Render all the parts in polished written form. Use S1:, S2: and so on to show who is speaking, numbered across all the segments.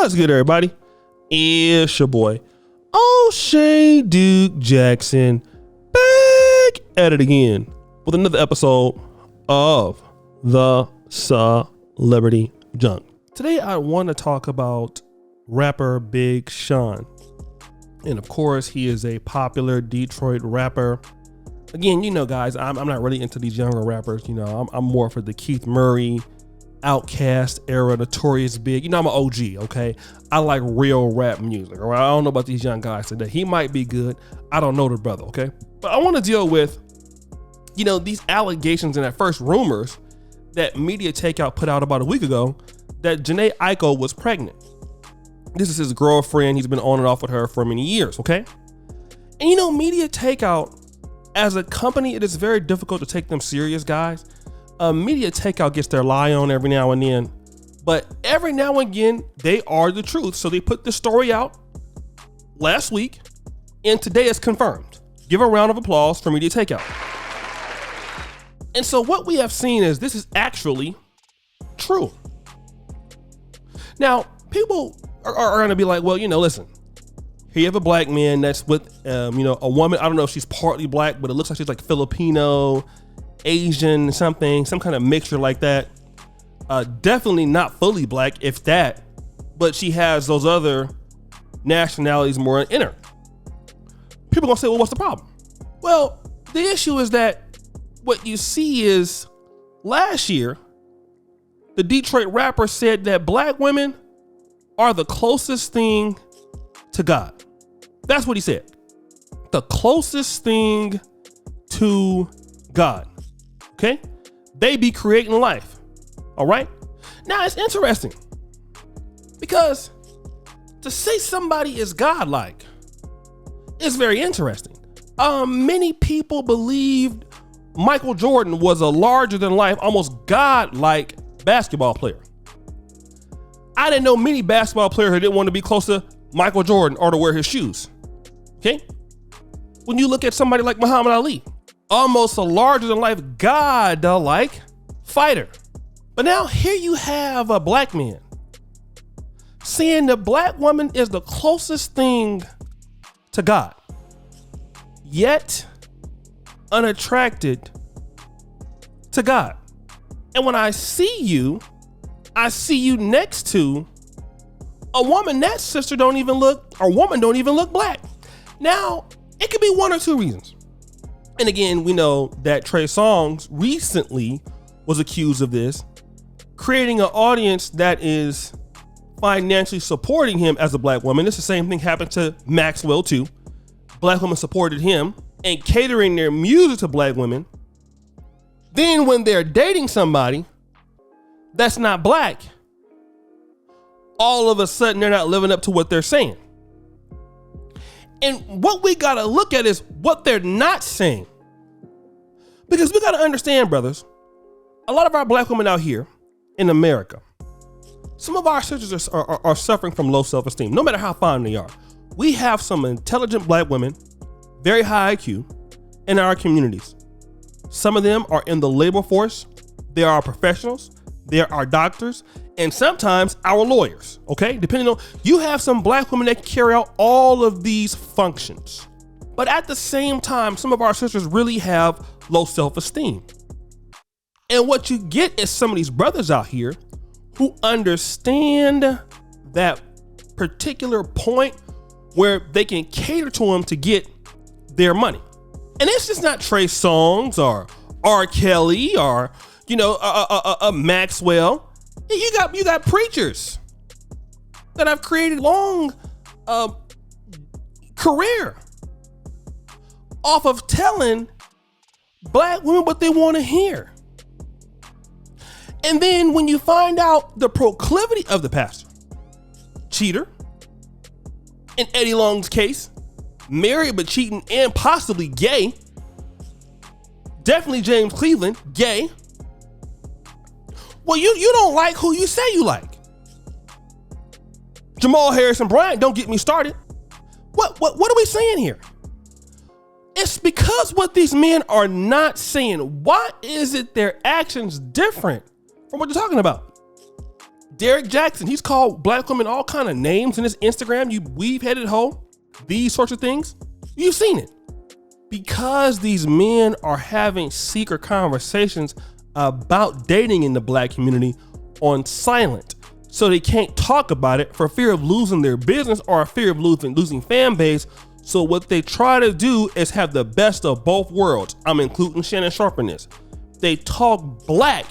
S1: What's good, everybody? It's your boy, O'Shea Duke Jackson, back at it again with another episode of the Celebrity Junk. Today, I want to talk about rapper Big Sean. And of course, he is a popular Detroit rapper. Again, you know, guys, I'm not really into these younger rappers. You know, I'm more for the Keith Murray, Outkast era, Notorious Big. You know, I'm an OG, okay? I like real rap music, all right? I don't know about these young guys today. He might be good. I don't know the brother, okay? But I want to deal with, you know, these allegations and at first rumors that Media Takeout put out about a week ago that Jhené Aiko was pregnant. This is his girlfriend. He's been on and off with her for many years, okay? And you know, Media Takeout, as a company, it is very difficult to take them serious, guys. Media Takeout gets their lie on every now and then, but every now and again, they are the truth. So they put the story out last week, and today it's confirmed. Give a round of applause for Media Takeout. And so what we have seen is this is actually true. Now, people are going to be like, well, you know, listen, here you have a black man that's with, you know, a woman. I don't know if she's partly black, but it looks like she's like Filipino, Asian, some kind of mixture like that. Definitely not fully black, if that, but she has those other nationalities more in her. People gonna say, well, what's the problem? Well, the issue is that what you see is last year, the Detroit rapper said that black women are the closest thing to God. That's what he said. The closest thing to God. Okay? They be creating life. All right? Now, it's interesting because to say somebody is godlike is very interesting. Many people believed Michael Jordan was a larger than life, almost godlike basketball player. I didn't know many basketball players who didn't want to be close to Michael Jordan or to wear his shoes. Okay? When you look at somebody like Muhammad Ali, almost a larger than life god-like fighter. But now here you have a black man saying the black woman is the closest thing to God, yet unattracted to God. And when I see you next to a woman that sister don't even look black. Now, it could be one or two reasons. And again, we know that Trey Songz recently was accused of this, creating an audience that is financially supporting him as a black woman. It's the same thing happened to Maxwell too. Black women supported him and catering their music to black women. Then when they're dating somebody that's not black, all of a sudden they're not living up to what they're saying. And what we gotta look at is what they're not saying. Because we gotta understand, brothers, a lot of our black women out here in America, some of our sisters are suffering from low self-esteem, no matter how fine they are. We have some intelligent black women, very high IQ, in our communities. Some of them are in the labor force. They are professionals. They are doctors, and sometimes our lawyers, okay? Depending on, you have some black women that can carry out all of these functions. But at the same time, some of our sisters really have low self-esteem. And what you get is some of these brothers out here who understand that particular point where they can cater to them to get their money. And it's just not Trey Songz or R. Kelly or, you know, Maxwell. You got preachers that have created long career off of telling black women what they want to hear. And then when you find out the proclivity of the pastor, cheater, in Eddie Long's case, married but cheating and possibly gay, definitely James Cleveland, gay. Well, you don't like who you say you like. Jamal Harrison Bryant, don't get me started. What are we saying here? It's because what these men are not saying. Why is it their actions different from what you're talking about? Derek Jackson, he's called black women all kind of names in his Instagram. You weave-headed hoe, these sorts of things. You've seen it. Because these men are having secret conversations about dating in the black community on silent. So they can't talk about it for fear of losing their business or fear of losing fan base. So what they try to do is have the best of both worlds. I'm including Shannon Sharpe in this. They talk black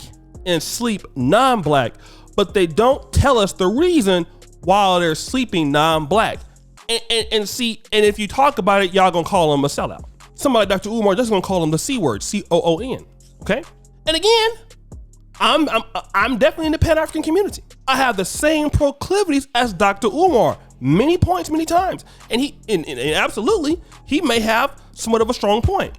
S1: and sleep non-black, but they don't tell us the reason why they're sleeping non-black. And if you talk about it, y'all gonna call them a sellout. Somebody like Dr. Umar just gonna call them the C word, COON. Okay? And again, I'm definitely in the Pan-African community. I have the same proclivities as Dr. Umar. Many points, many times. And and absolutely, he may have somewhat of a strong point.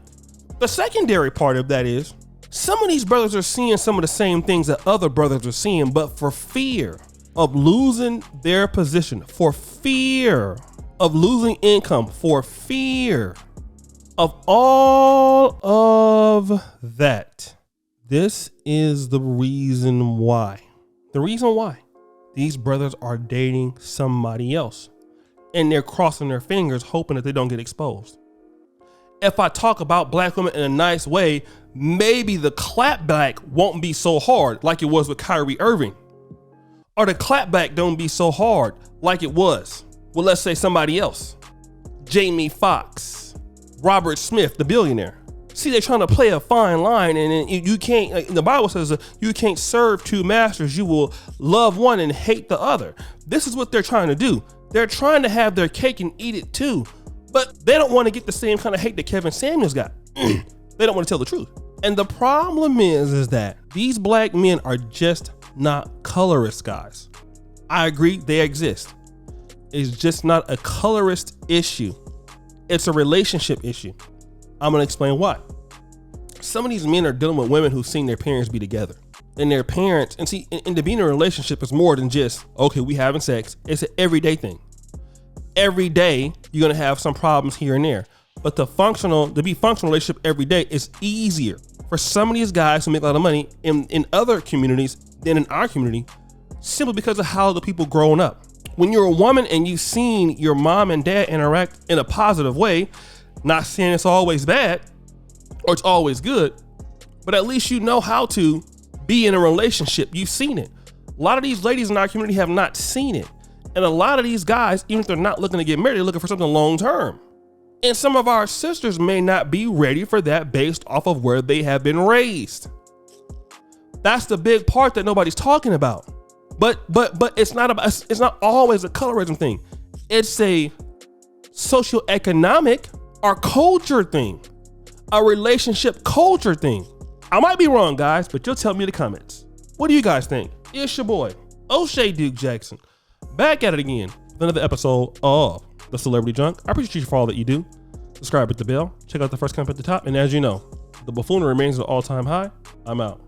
S1: The secondary part of that is, some of these brothers are seeing some of the same things that other brothers are seeing, but for fear of losing their position, for fear of losing income, for fear of all of that, this is the reason why. The reason why these brothers are dating somebody else, and they're crossing their fingers hoping that they don't get exposed. If I talk about black women in a nice way, maybe the clapback won't be so hard like it was with Kyrie Irving. Or the clapback don't be so hard like it was with, let's say, somebody else. Jamie Foxx, Robert Smith, the billionaire. See, they're trying to play a fine line, and you can't, like the Bible says, you can't serve two masters. You will love one and hate the other. This is what they're trying to do. They're trying to have their cake and eat it too, but they don't want to get the same kind of hate that Kevin Samuels got. They don't want to tell the truth. And the problem is that these black men are just not colorist guys. I agree, they exist. It's just not a colorist issue. It's a relationship issue. I'm gonna explain why. Some of these men are dealing with women who've seen their parents be together. And their parents, and see, and to be in a relationship is more than just, okay, we having sex. It's an everyday thing. Every day, you're gonna have some problems here and there. But to be functional relationship every day is easier for some of these guys who make a lot of money in other communities than in our community, simply because of how the people growing up. When you're a woman and you've seen your mom and dad interact in a positive way, not saying it's always bad or it's always good, but at least you know how to be in a relationship. You've seen it. A lot of these ladies in our community have not seen it. And a lot of these guys, even if they're not looking to get married, they're looking for something long term. And some of our sisters may not be ready for that based off of where they have been raised. That's the big part that nobody's talking about. But it's not always a colorism thing. It's a socioeconomic or culture thing, a relationship culture thing. I might be wrong, guys, but you'll tell me in the comments. What do you guys think? It's your boy, O'Shea Duke Jackson, back at it again with another episode of The Celebrity Junk. I appreciate you for all that you do. Subscribe, hit the bell, check out the first comment at the top, and as you know, the buffoonery remains at an all-time high. I'm out.